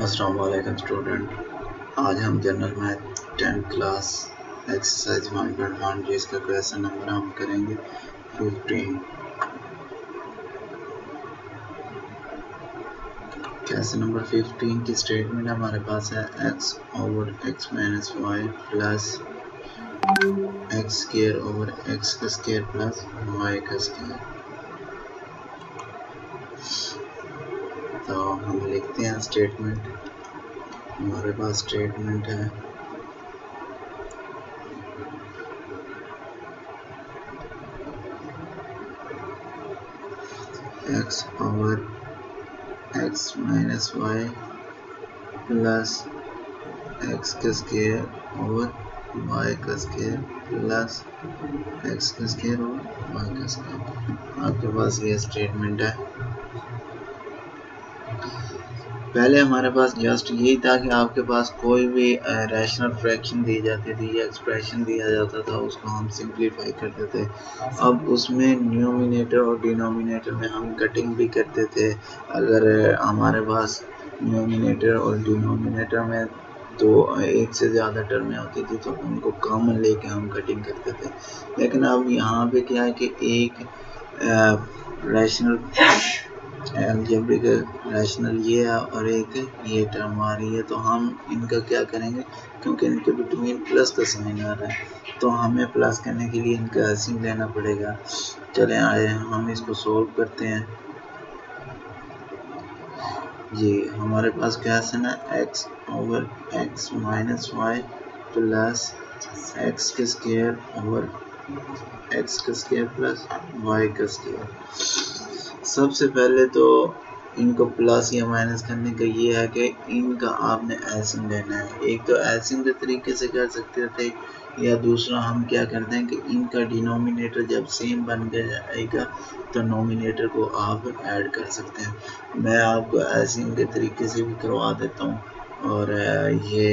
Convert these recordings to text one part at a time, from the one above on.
अस्सलाम वालेकुम स्टूडेंट। आज हम general math 10th class exercise 1.1 जिसका क्वेश्चन नंबर हम करेंगे 15। क्वेश्चन नंबर 15 की स्टेटमेंट हमारे पास है x over x minus y plus x square over x का स्क्वायर प्लस वाई का स्क्वायर। तो हम लिखते हैं स्टेटमेंट। हमारे पास स्टेटमेंट है x over x minus y plus x का स्क्वायर ओवर वाई का स्क्वायर प्लस एक्स का स्क्वायर ओवर वाई का स्क्वायर। आपके पास ये स्टेटमेंट है। पहले हमारे पास जस्ट यही था कि आपके पास कोई भी रैशनल फ्रैक्शन दी जाती थी या एक्सप्रेशन दिया जाता था, उसको हम सिंप्लीफाई करते थे। अब उसमें न्यूमिनेटर और डिनोमिनेटर में हम कटिंग भी करते थे। अगर हमारे पास न्यूमिनेटर और डिनोमिनेटर में तो एक से ज़्यादा टर्में होती थी तो उनको कॉमन लेके हम कटिंग करते थे। लेकिन अब यहाँ पे क्या है कि एक रैशनल अलजेब्रिक रैशनल ये है और एक ये टर्म आ रही है, तो हम इनका क्या करेंगे, क्योंकि इनके बिटवीन प्लस का साइन आ रहा है तो हमें प्लस करने के लिए इनका एलसीएम लेना पड़ेगा। चले आए हम इसको सोल्व करते हैं। ये हमारे पास क्वेश्चन है x over x minus y plus x का स्क्वायर ओवर एक्स का स्क्वायर प्लस वाई का स्क्वायर। सबसे पहले तो इनको प्लस या माइनस करने का ये है कि इनका आपने एलसीएम लेना है। एक तो एलसीएम के तरीके से कर सकते थे, या दूसरा हम क्या करते हैं कि इनका डिनोमिनेटर जब सेम बन जाएगा तो नोमिनेटर को आप ऐड कर सकते हैं। मैं आपको एलसीएम के तरीके से भी करवा देता हूँ और ये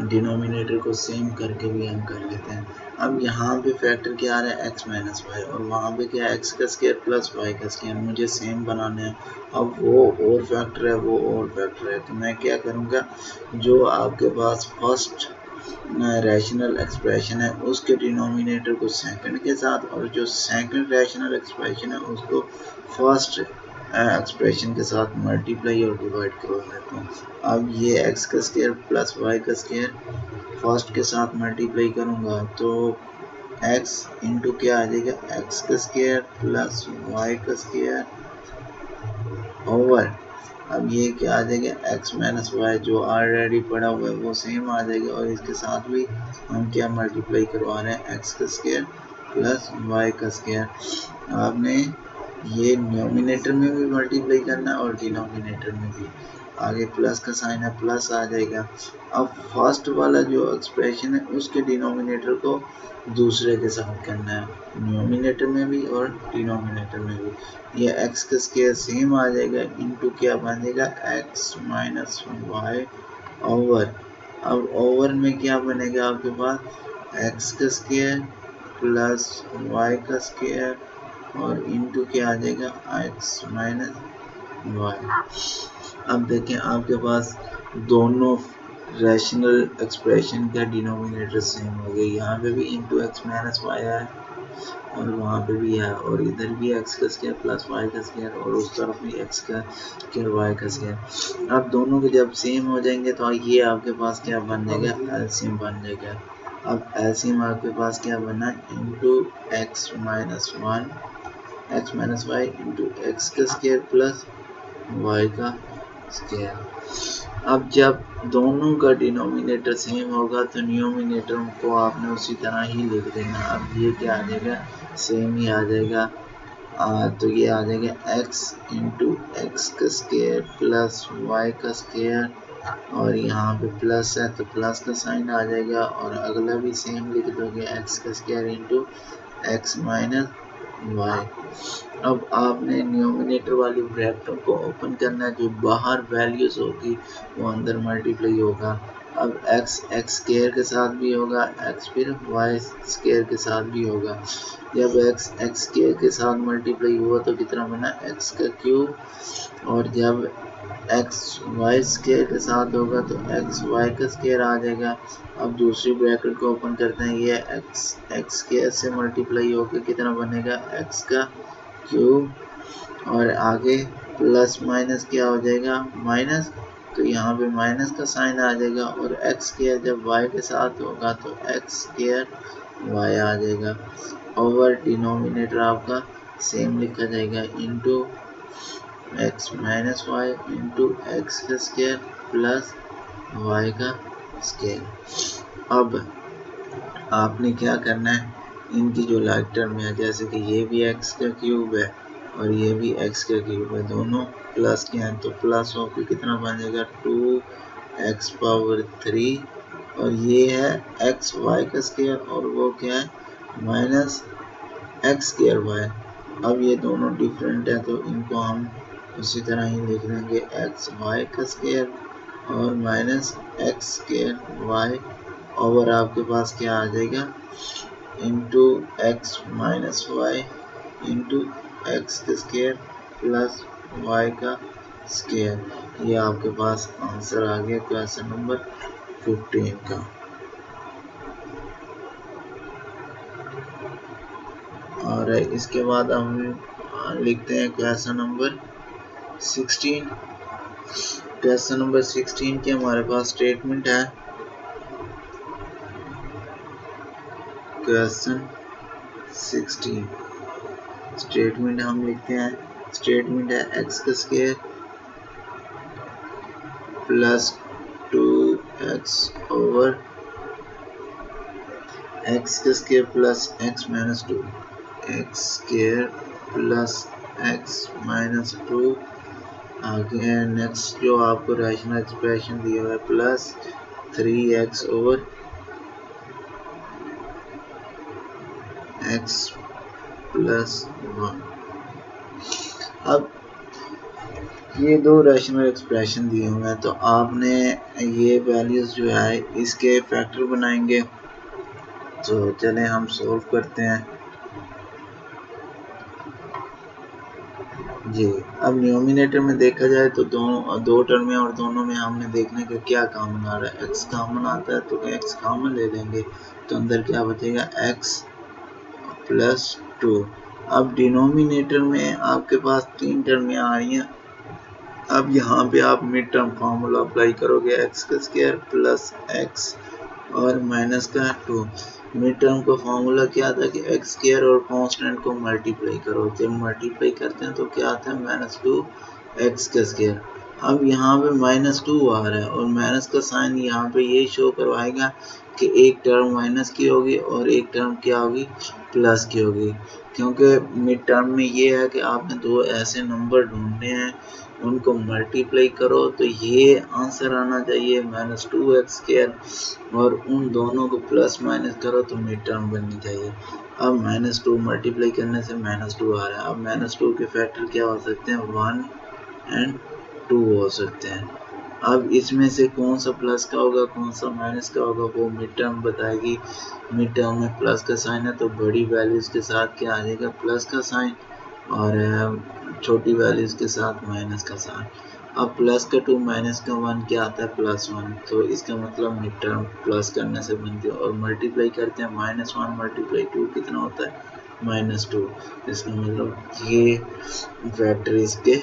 डिनोमिनेटर को सेम करके भी हम कर लेते हैं। अब यहाँ पे फैक्टर क्या आ रहा है x माइनस वाई, और वहाँ पे क्या x का स्क्वायर प्लस y का स्क्वायर, मुझे सेम बनाने हैं। अब वो और फैक्टर है, वो और फैक्टर है, तो मैं क्या करूँगा, जो आपके पास फर्स्ट रैशनल एक्सप्रेशन है उसके डिनोमिनेटर को सेकंड के साथ, और जो सेकंड रैशनल एक्सप्रेशन है उसको फर्स्ट एक्सप्रेशन के साथ मल्टीप्लाई और डिवाइड करवा देता हूँ। अब ये x का स्क्वायर प्लस y का स्क्वायर फर्स्ट के साथ मल्टीप्लाई करूँगा तो x इंटू क्या आ जाएगा, x का स्क्वायर प्लस y का स्क्वायर ओवर, अब ये क्या आ जाएगा, x माइनस वाई जो ऑलरेडी पड़ा हुआ है वो सेम आ जाएगा, और इसके साथ भी हम क्या मल्टीप्लाई करवा रहे हैं, x का स्क्वायर प्लस y का स्क्वायर। आपने ये न्यूमिनेटर में भी मल्टीप्लाई करना है और डिनोमिनेटर में भी। आगे प्लस का साइन है, प्लस आ जाएगा। अब फर्स्ट वाला जो एक्सप्रेशन है उसके डिनोमिनेटर को दूसरे के साथ करना है, न्यूमिनेटर में भी और डिनोमिनेटर में भी। ये x का स्क्वायर सेम आ जाएगा, इनटू क्या बन जाएगा, x माइनस वाई ओवर, अब ओवर में क्या बनेगा आपके पास, x का स्क्वायर प्लस y का स्क्वायर और इनटू क्या आ जाएगा, x माइनस वाई। अब देखें आपके पास दोनों रैशनल एक्सप्रेशन का डिनोमिनेटर सेम हो गया, यहाँ पे भी इनटू x माइनस वाई है और वहाँ पे भी है, और इधर भी x का स्क्वायर प्लस y का स्क्वायर और उस तरफ भी x का स्क्वायर y का स्क्वायर। अब दोनों के जब सेम हो जाएंगे तो ये आपके पास क्या बन जाएगा, एलसीएम बन जाएगा। अब एलसीएम आपके पास क्या बना, into x minus one x minus y into x का स्क्वायर प्लस y का स्क्वायर। अब जब दोनों का डिनोमिनेटर सेम होगा तो न्यूमिनेटर को आपने उसी तरह ही लिख देना। अब ये क्या आ जाएगा, सेम ही आ जाएगा। तो ये आ जाएगा x इंटू एक्स का स्क्वायर प्लस वाई का स्क्वायर, और यहाँ पे प्लस है तो प्लस का साइन आ जाएगा, और अगला भी सेम लिख दोगे, x का square into x minus y. अब आपने न्यूमिनेटर वाली ब्रैकेट को ओपन करना है, जो बाहर वैल्यूज होगी वो अंदर मल्टीप्लाई होगा। अब x स्क्वायर के साथ भी होगा, x फिर y स्क्वायर के साथ भी होगा। जब x स्क्वायर के साथ मल्टीप्लाई हुआ तो कितना बना, x का क्यूब, और जब एक्स वाई स्केयर के साथ होगा तो एक्स वाई का स्केयर आ जाएगा। अब दूसरी ब्रैकेट को ओपन करते हैं, ये एक्स एक्स स्केयर से मल्टीप्लाई होकर कितना बनेगा एक्स का क्यूब, और आगे प्लस माइनस क्या हो जाएगा माइनस, तो यहाँ पे माइनस का साइन आ जाएगा, और एक्स स्केयर जब वाई के साथ होगा तो एक्स स्केयर वाई आ जाएगा, ओवर डिनोमिनेटर आपका सेम लिखा जाएगा into x minus y into x का स्केयर प्लस वाई का स्केयर। अब आपने क्या करना है, इनकी जो लाइक टर्म है, जैसे कि ये भी एक्स का क्यूब है और ये भी एक्स का क्यूब है, दोनों प्लस के हैं तो प्लस होकर कितना बन जाएगा 2x⁻3, और ये है एक्स वाई का स्केयर और वो क्या है माइनस एक्स स्केयर वाई। अब ये दोनों डिफरेंट है तो इनको हम उसी तरह ही लिख देंगे एक्स वाई का स्केयर और minus x square y, over आपके पास क्या आ जाएगा into x minus y into x का स्केयर प्लस वाई का स्केयर। ये आपके पास आंसर आ गया क्वेश्चन नंबर 15 का। और इसके बाद हम लिखते हैं क्वेश्चन नंबर 16। क्वेश्चन नंबर 16 के हमारे पास स्टेटमेंट है, क्वेश्चन 16 स्टेटमेंट हम लिखते हैं, स्टेटमेंट है एक्स का square plus 2x over x का square plus x minus 2, x square plus x minus 2, आगे नेक्स्ट जो आपको रैशनल एक्सप्रेशन दिया हुआ है plus 3x over x plus 1। अब ये दो रैशनल एक्सप्रेशन दिए हुए हैं तो आपने ये वैल्यूज जो है इसके फैक्टर बनाएंगे। तो चलें हम सॉल्व करते हैं जी। अब न्यूमिनेटर में देखा जाए तो दो टर्म है और दोनों में हमने देखने का क्या कॉमन आ रहा है, एक्स कॉमन आता है तो एक्स कॉमन ले लेंगे तो अंदर क्या बचेगा एक्स प्लस 2। अब डिनोमिनेटर में आपके पास तीन टर्में आ रही हैं। अब यहाँ पे आप मिड टर्म फार्मूला अप्लाई करोगे एक्स का स्क्वायर प्लस एक्स और माइनस का 2। मिड टर्म का फार्मूला क्या था कि एक्स स्क्वायर और कांस्टेंट को मल्टीप्लाई करो, जब मल्टीप्लाई करते हैं तो क्या आता है -2 एक्स का स्क्वायर। अब यहाँ पे -2 आ रहा है और माइनस का साइन यहाँ पे ये शो करवाएगा कि एक टर्म माइनस की होगी और एक टर्म क्या होगी प्लस की होगी, क्योंकि मिड टर्म में ये है कि आपने दो ऐसे नंबर ढूंढने हैं उनको मल्टीप्लाई करो तो ये आंसर आना चाहिए -2 एक्स स्क्वायर, और उन दोनों को प्लस माइनस करो तो मिड टर्म बननी चाहिए। अब -2 मल्टीप्लाई करने से -2 आ रहा है। अब -2 के फैक्टर क्या हो सकते हैं 1 एंड 2 हो सकते हैं। अब इसमें से कौन सा प्लस का होगा कौन सा माइनस का होगा वो मिड टर्म बताएगी। मिड टर्म में प्लस का साइन है तो बड़ी वैल्यूज के साथ क्या आ जाएगा प्लस का साइन, और छोटी वैल्यूज के साथ माइनस का साइन। अब प्लस का 2 माइनस का 1 क्या आता है +1, तो इसका मतलब मिड टर्म प्लस करने से बनती है। और मल्टीप्लाई करते हैं -1 मल्टीप्लाई 2 कितना होता है -2, इसका मतलब ये फैक्टर इसके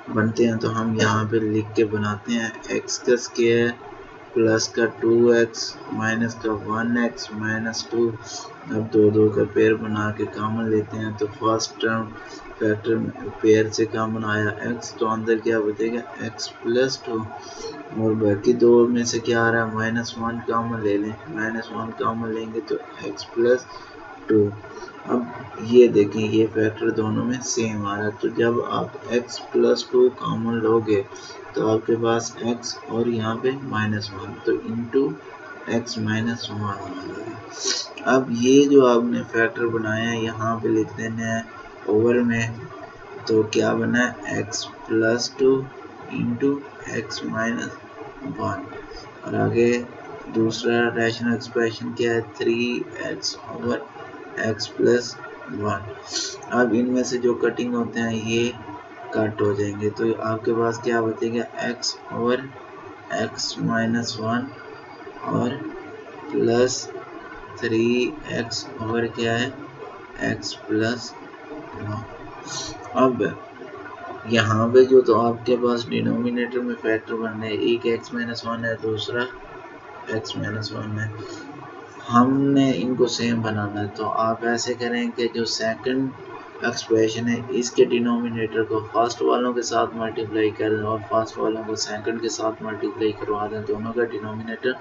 बनते हैं। तो हम यहाँ पे लिख के बनाते हैं एक्स का स्क्वायर प्लस का 2x माइनस का 1x माइनस 2। अब दो का पेयर बना के कॉमन लेते हैं तो फर्स्ट टर्म फैक्टर पेयर से कॉमन आया x, तो अंदर क्या बचेगा x प्लस 2, और बाकी दो में से क्या आ रहा है -1 कॉमन ले लें, -1 कॉमन लेंगे तो x प्लस 2। अब ये देखें ये फैक्टर दोनों में सेम आ रहा है, तो जब आप x प्लस 2 कॉमन लोगे तो आपके पास x और यहाँ पे -1 तो इंटू x माइनस 1। अब ये जो आपने फैक्टर बनाया है यहाँ पे लिख देने हैं ओवर में, तो क्या बना है x plus 2 into x minus 1, और आगे दूसरा रैशनल एक्सप्रेशन क्या है 3x ओवर x प्लस 1। अब इनमें से जो कटिंग होते हैं ये कट हो जाएंगे, तो आपके पास क्या बचेगा x ओवर x माइनस 1 और प्लस 3x ओवर क्या है x प्लस 1। अब यहाँ पे जो तो आपके पास डिनोमिनेटर में फैक्टर बनने, एक x माइनस 1 है, दूसरा x माइनस 1 है, हमने इनको सेम बनाना है। तो आप ऐसे करें कि जो सेकंड एक्सप्रेशन है इसके डिनोमिनेटर को फर्स्ट वालों के साथ मल्टीप्लाई करें और फर्स्ट वालों को सेकंड के साथ मल्टीप्लाई करवा दें, दोनों का डिनोमिनेटर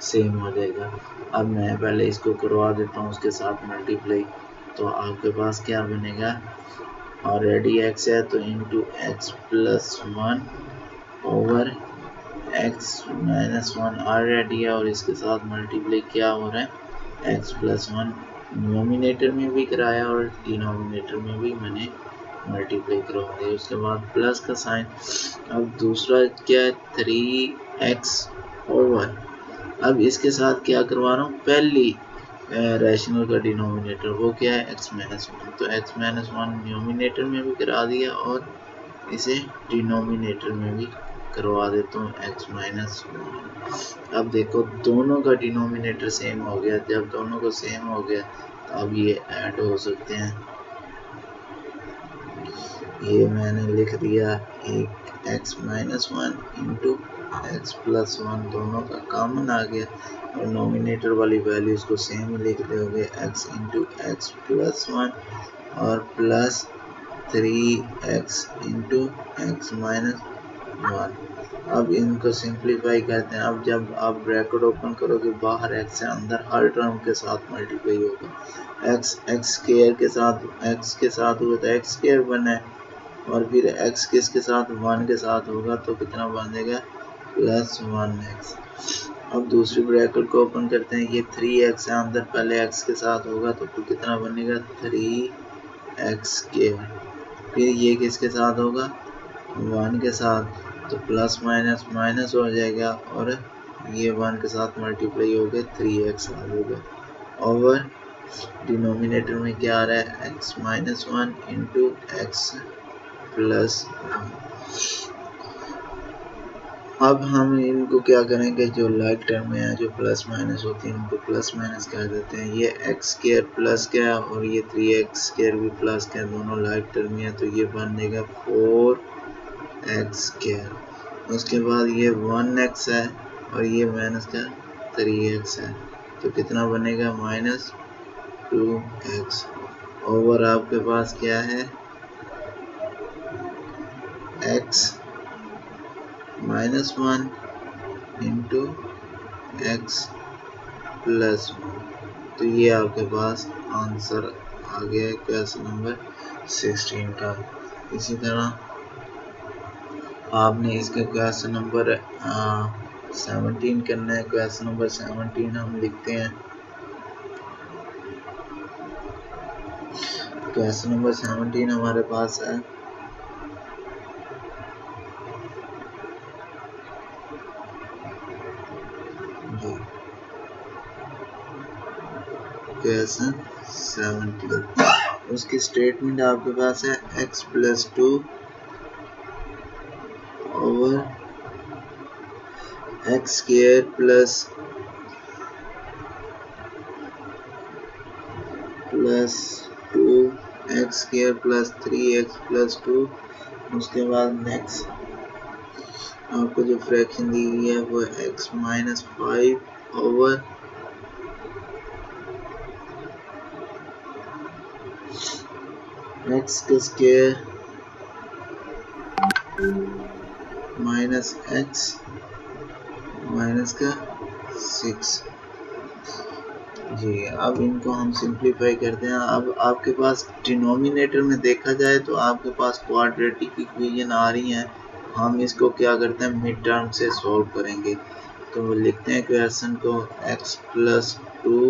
सेम हो जाएगा। अब मैं पहले इसको करवा देता हूँ उसके साथ मल्टीप्लाई, तो आपके पास क्या बनेगा, ऑलरेडी x है तो into x plus 1 over x minus 1 already है और इसके साथ मल्टीप्लाई क्या हो रहा है x प्लस 1, न्यूमिनेटर में भी कराया और डिनोमिनेटर में भी मैंने मल्टीप्लाई करवा दिया। उसके बाद प्लस का साइन। अब दूसरा क्या है 3x ओवर, अब इसके साथ क्या करवा रहा हूँ, पहली रैशनल का डिनोमिनेटर वो क्या है x माइनस 1, तो x माइनस 1 न्यूमिनेटर में भी करा दिया और इसे डिनोमिनेटर में भी करवा देता हूँ x माइनस 1। अब देखो दोनों का डिनोमिनेटर सेम हो गया, जब दोनों को सेम हो गया तो अब ये ऐड हो सकते हैं। ये मैंने लिख दिया, एक x minus 1 into x plus 1 दोनों का कॉमन आ गया और नोमिनेटर वाली वैल्यूज को सेम ही लिख दोगे, x इंटू एक्स प्लस 1 और plus 3x into x minus 1। अब इनको सिंप्लीफाई करते हैं। अब जब आप ब्रैकेट ओपन करोगे बाहर x से अंदर हर टर्म के साथ मल्टीप्लाई होगा, x स्क्वायर के साथ x के साथ हुआ तो x स्क्वायर बना है और फिर x किसके साथ 1 के साथ होगा तो कितना बन जाएगा प्लस 1x। अब दूसरी ब्रैकेट को ओपन करते हैं, ये 3x है अंदर, पहले x के साथ होगा तो फिर कितना बनेगा 3x स्क्वायर, फिर ये किसके साथ होगा 1 के साथ तो प्लस माइनस माइनस हो जाएगा और ये 1 के साथ मल्टीप्लाई हो गए 3x आ जाएगा ओवर डिनोमिनेटर में क्या आ रहा है x minus 1 into x plus 1। अब हम इनको क्या करेंगे, जो लाइक टर्म में है जो प्लस माइनस होती है उनको प्लस माइनस कह देते हैं। ये एक्स स्क्वायर प्लस क्या और ये 3x स्क्वायर भी प्लस क्या, दोनों लाइक टर्म में है तो ये बन जाएगा 4x स्क्वायर। उसके बाद ये 1x है और ये माइनस का 3x है तो कितना बनेगा माइनस 2x ओवर आपके पास क्या है x minus 1 into x plus 1। तो ये आपके पास आंसर आ गया है क्वेश्चन नंबर 16 का। इसी तरह आपने इसका क्वेश्चन नंबर 17 करना है। क्वेश्चन नंबर 17 हम लिखते हैं, क्वेश्चन नंबर 17 हमारे पास है क्वेश्चन 17। उसकी स्टेटमेंट आपके पास है x plus 2 over x square plus 2 x square plus 3x plus 2। उसके बाद नेक्स्ट आपको जो फ्रैक्शन दी गई है वो x माइनस 5 ओवर एक्स का स्क्वायर माइनस एक्स माइनस का 6 जी। अब इनको हम सिंप्लीफाई करते हैं। अब आपके पास डिनोमिनेटर में देखा जाए तो आपके पास क्वाड्रेटिक इक्वेशन आ रही हैं, हम इसको क्या करते हैं मिड टर्म से सॉल्व करेंगे। तो वो लिखते हैं क्वेश्चन को x प्लस 2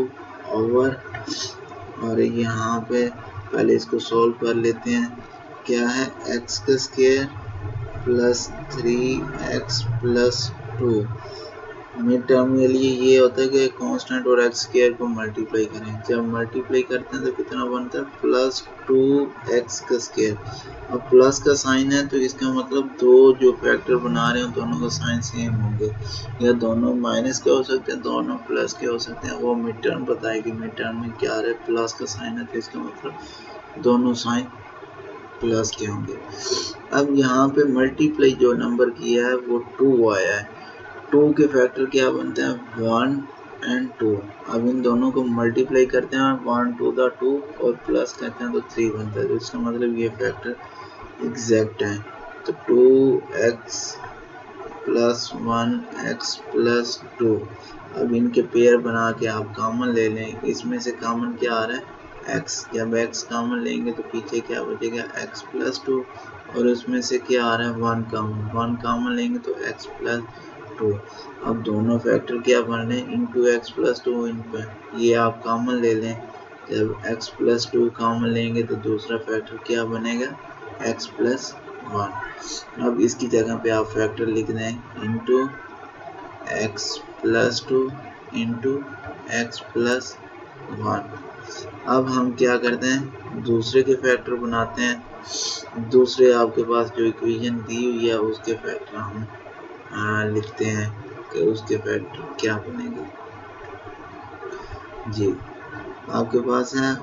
ओवर और यहाँ पे पहले इसको सॉल्व कर लेते हैं, क्या है x का square plus 3x plus 2 mid term के लिए ये होता है कि कांस्टेंट और एक्स स्क्वायर को मल्टीप्लाई करें। जब मल्टीप्लाई करते हैं तो कितना बनता है, प्लस 2x का स्क्वायर। अब प्लस का साइन है तो इसका मतलब दो जो फैक्टर बना रहे हैं दोनों का साइन सेम होंगे, या दोनों माइनस के हो सकते हैं, दोनों प्लस के हो सकते हैं। वो मिड टर्म बताएगी मिड टर्म में क्या आ रहा है, प्लस का साइन है तो इसका मतलब दोनों साइन प्लस के होंगे। अब यहाँ पे मल्टीप्लाई जो नंबर किया है वो 2 आया है। 2 के फैक्टर क्या बनते हैं, 1 एंड 2। अब इन दोनों को मल्टीप्लाई करते हैं, 1 2 द 2 और प्लस करते हैं तो 3 बनता है। तो इसका मतलब ये फैक्टर एग्जैक्ट है। तो 2x प्लस 1x प्लस 2। अब इनके पेयर बना के आप कॉमन ले लें, इसमें से कॉमन क्या आ रहा है, x। जब x कॉमन लेंगे तो पीछे क्या बचेगा, x प्लस 2, और उसमें से क्या आ रहा है, 1 कॉमन लेंगे तो x प्लस 2। अब दोनों फैक्टर क्या बन रहे हैं, इंटू एक्स प्लस 2 इंटू, ये आप कॉमन ले लें। जब x प्लस 2 कॉमन लेंगे तो दूसरा फैक्टर क्या बनेगा, x प्लस 1। अब इसकी जगह पे आप फैक्टर लिख दें, into x plus 2 into x plus 1। अब हम क्या करते हैं, दूसरे के फैक्टर बनाते हैं। दूसरे आपके पास जो इक्वेशन दी हुई है उसके फैक्टर हम लिखते हैं कि उसके फैक्टर क्या बनेंगे। जी, आपके पास है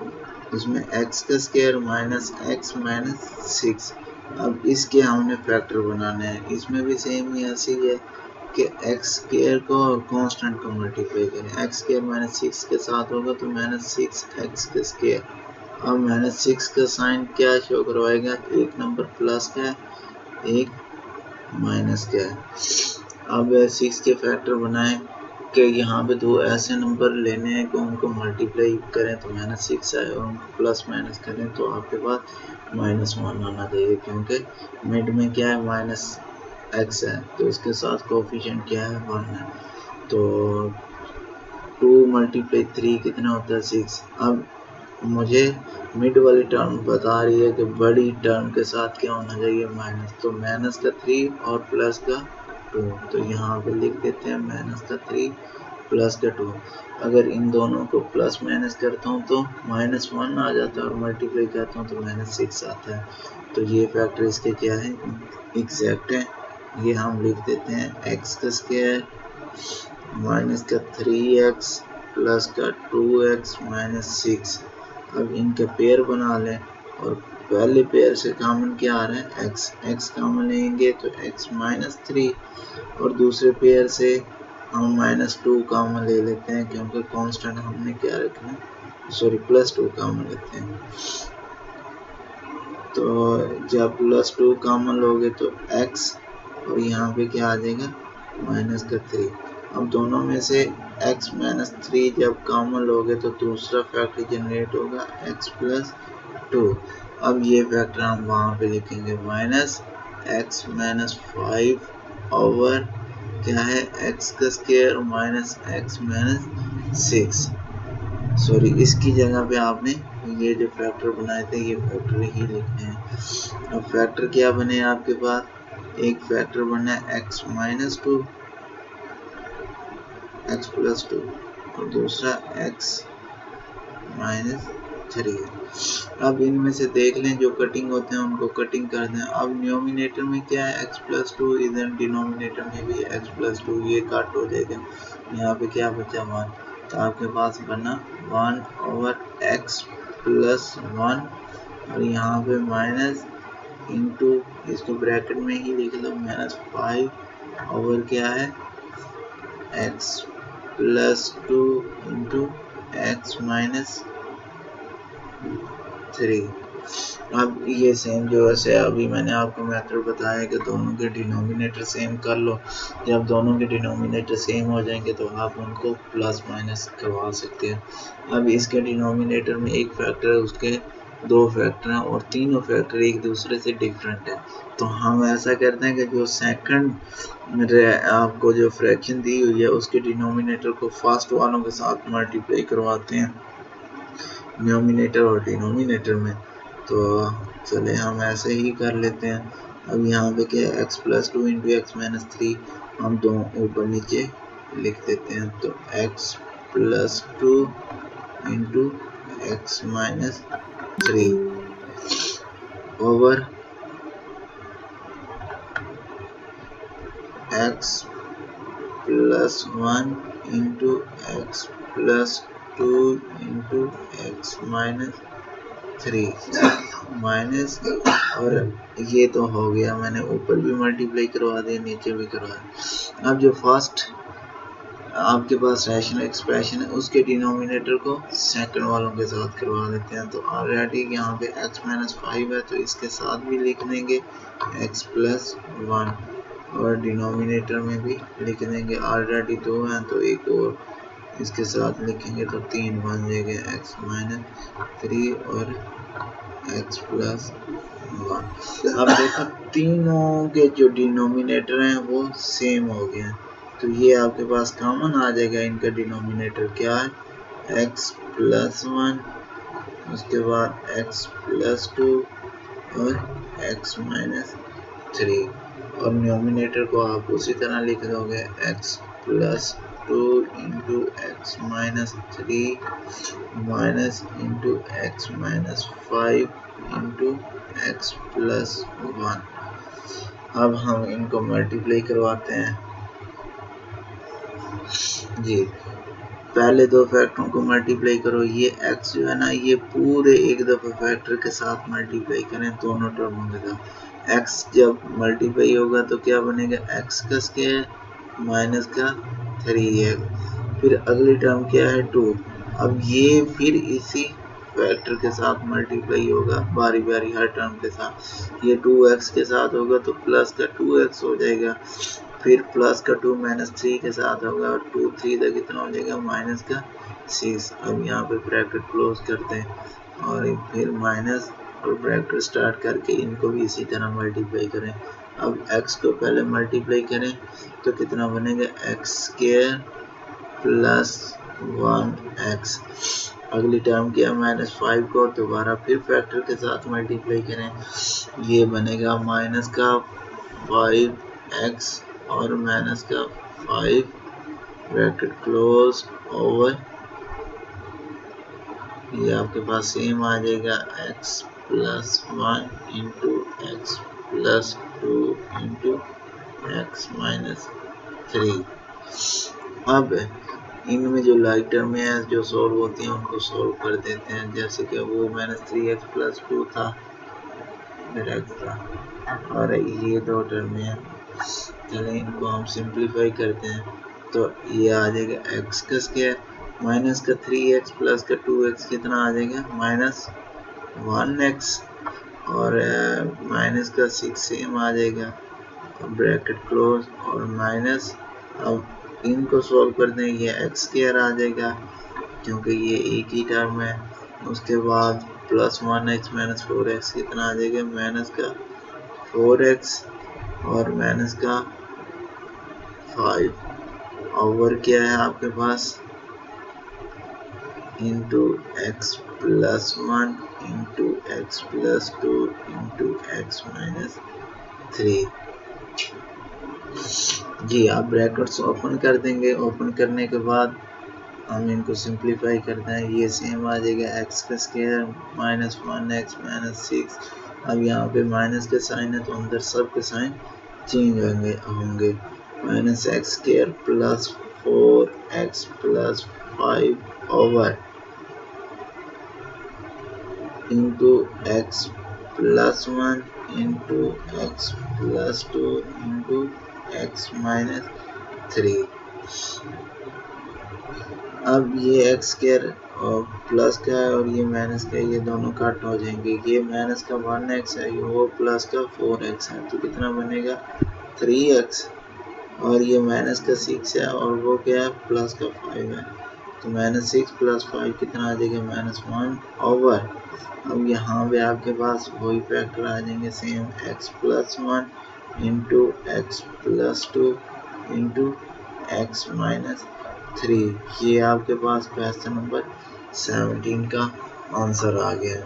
उसमें x का स्क्वायर माइनस एक्स माइनस 6। अब इसके हमने फैक्टर बनाने हैं। इसमें भी सेम ही ऐसी है कि एक्स स्क्वायर को और कांस्टेंट को मल्टीप्लाई करें। एक्स स्क्वायर माइनस 6 के साथ होगा तो माइनस 6x का स्क्वायर। अब माइनस 6 का साइन क्या शो करवाएगा, एक नंबर प्लस का है, एक माइनस का है। अब 6 के फैक्टर बनाएं कि यहाँ पे दो ऐसे नंबर लेने हैं कि उनको मल्टीप्लाई करें तो माइनस 6 आए, और उनको प्लस माइनस करें तो आपके पास -1 आना चाहिए, क्योंकि मिड में क्या है, माइनस एक्स है तो इसके साथ कोफिशिएंट क्या है, 1 है। तो 2 × 3 कितना होता है, 6। अब मुझे मिड वाली टर्म बता रही है कि बड़ी टर्म के साथ क्या होना चाहिए, माइनस। तो माइनस का 3 और प्लस का 2, तो यहाँ पे लिख देते हैं माइनस का 3 प्लस का 2। अगर इन दोनों को प्लस माइनस करता हूँ तो -1 आ जाता है, और मल्टीप्लाई करता हूँ तो -6 आता है। तो ये फैक्टर इसके क्या है, एग्जैक्ट है। ये हम लिख देते हैं एक्स का स्क्वायर माइनस का 3x प्लस का 2x माइनस 6। अब इनके पेयर बना लें, और पहले पेयर से कॉमन क्या आ रहा है, x कॉमन लेंगे तो x माइनस 3, और दूसरे पेयर से हम -2 कॉमन ले लेते हैं क्योंकि कांस्टेंट हमने क्या रखना है, सॉरी +2 कॉमन लेते हैं। तो जब +2 कॉमन लोगे तो x, और यहाँ पे क्या आ जाएगा, -3। अब दोनों में से x -3 जब कॉमन लोगे तो दूसरा फैक्टर जनरेट होगा x प्लस 2। अब ये फैक्टर हम वहाँ पे लिखेंगे -x -5 ओवर क्या है, x का square minus x minus 6। Sorry, इसकी जगह पे आपने ये जो फैक्टर बनाए थे ये फैक्टर ही लिखने हैं। अब फैक्टर क्या बने आपके पास, एक फैक्टर बना है x -2 x प्लस 2, और दूसरा x -3। अब इनमें से देख लें जो कटिंग होते हैं उनको कटिंग कर दें। अब न्यूमिनेटर में क्या है, x प्लस 2, इधर डिनोमिनेटर में भी x प्लस 2, ये कट हो जाएगा। यहाँ पे क्या बचा, 1। तो आपके पास बना 1 ओवर x प्लस 1, और यहाँ पे माइनस इंटू, इसको ब्रैकेट में ही लिख लो, -5 ओवर क्या है, x plus 2 into x minus 3। अब ये सेम जो है, अभी मैंने आपको मेथड बताया कि दोनों के डिनोमिनेटर सेम कर लो। जब दोनों के डिनोमिनेटर सेम हो जाएंगे तो आप उनको प्लस माइनस करवा सकते हैं। अब इसके डिनोमिनेटर में एक फैक्टर है, उसके 2 फैक्टर हैं, और तीनों फैक्टर एक दूसरे से डिफरेंट है। तो हम ऐसा करते हैं कि जो सेकंड आपको जो फ्रैक्शन दी हुई है उसके डिनोमिनेटर को फर्स्ट वालों के साथ मल्टीप्लाई करवाते हैं न्यूमिनेटर और डिनोमिनेटर में। तो चले हम ऐसे ही कर लेते हैं। अब यहाँ पे क्या है, x plus 2 into x minus 3, हम दोनों ऊपर नीचे लिख देते हैं। तो x plus 2 into x minus 3 over x plus 1 into x plus 2 into x minus 3 minus, और ये तो हो गया, मैंने ऊपर भी मल्टीप्लाई करवा दिया, नीचे भी करवा दिया। अब जो फर्स्ट आपके पास रैशनल एक्सप्रेशन है उसके डिनोमिनेटर को सेकंड वालों के साथ करवा देते हैं। तो ऑलरेडी यहाँ पे x माइनस 5 है तो इसके साथ भी लिख देंगे x प्लस 1, और डिनोमिनेटर में भी लिख देंगे, ऑलरेडी 2 हैं तो एक और इसके साथ लिखेंगे तो 3 बन जाएगा x माइनस 3 और x प्लस 1। अब देखो तीनों के जो डिनोमिनेटर हैं वो सेम हो गए हैं, तो ये आपके पास कॉमन आ जाएगा। इनका डिनोमिनेटर क्या है x प्लस 1, उसके बाद x प्लस 2 और x माइनस 3, और डिनोमिनेटर को आप उसी तरह लिख दोगे x plus 2 into x minus 3 minus into x minus 5 into x plus 1। अब हम इनको मल्टीप्लाई करवाते हैं जी। पहले दो फैक्टरों को मल्टीप्लाई करो, ये x जो है ना ये पूरे एक दफा फैक्टर के साथ मल्टीप्लाई करें दोनों टर्मों के साथ। x जब मल्टीप्लाई होगा तो क्या बनेगा x का स्क्वायर माइनस का 3x, फिर अगली टर्म क्या है 2। अब ये फिर इसी फैक्टर के साथ मल्टीप्लाई होगा बारी बारी हर टर्म के साथ। ये 2x के साथ होगा तो प्लस का 2x हो जाएगा, फिर प्लस का 2 माइनस 3 के साथ होगा और 2 3 तक कितना हो जाएगा माइनस का 6। अब यहाँ पे ब्रैकेट क्लोज करते हैं और फिर माइनस और ब्रैकेट स्टार्ट करके इनको भी इसी तरह मल्टीप्लाई करें। अब x को पहले मल्टीप्लाई करें तो कितना बनेगा x स्क्वायर प्लस 1x, अगली टर्म किया माइनस 5 को दोबारा फिर फैक्टर के साथ मल्टीप्लाई करें, ये बनेगा माइनस का 5x और माइनस का 5 ब्रैकेट क्लोज ओवर, ये आपके पास सेम आ जाएगा x plus 1 into x plus 2 into x minus 3। अब इनमें जो लाइक टर्म है जो सॉल्व होती हैं उनको सॉल्व कर देते हैं, जैसे कि वो माइनस 3x प्लस 2 था फिर x था, और ये दो टर्म है। चलें इनको हम सिंप्लीफाई करते हैं तो ये आ जाएगा x का स्क्वायर माइनस का 3x प्लस का 2x कितना आ जाएगा माइनस 1x, और माइनस का 6 सेम आ जाएगा ब्रैकेट क्लोज और माइनस। अब इनको सॉल्व कर दें, ये x स्क्वायर आ जाएगा क्योंकि ये एक ही टर्म है, उसके बाद प्लस 1x माइनस 4x कितना आ जाएगा माइनस का 4x और माइनस का 5 ओवर क्या है आपके पास into x plus 1 into x plus 2 into x minus 3। जी आप ब्रैकेट्स ओपन कर देंगे, ओपन करने के बाद हम इनको सिंप्लीफाई करते हैं, ये सेम आ जाएगा एक्स का स्क्वायर माइनस 1x माइनस 6। अब यहाँ पे माइनस के साइन है तो अंदर सब के साइन चेंज होंगे minus x square plus 4x plus 5 over into x plus 1 into x plus 2 into x minus 3। अब ये एक्स स्क्वायर और प्लस का है और ये माइनस का, ये दोनों कट हो जाएंगे, ये माइनस का 1x है वो प्लस का 4x है तो कितना बनेगा 3x, और ये माइनस का 6 है और वो क्या है प्लस का 5 है तो माइनस 6 प्लस 5 कितना आ जाएगा माइनस 1 ओवर। अब यहाँ पे आपके पास वही फैक्टर आ जाएंगे same x plus 1 into x plus 2 into x minus 3। ये आपके पास क्वेश्चन नंबर 17 का आंसर आ गया।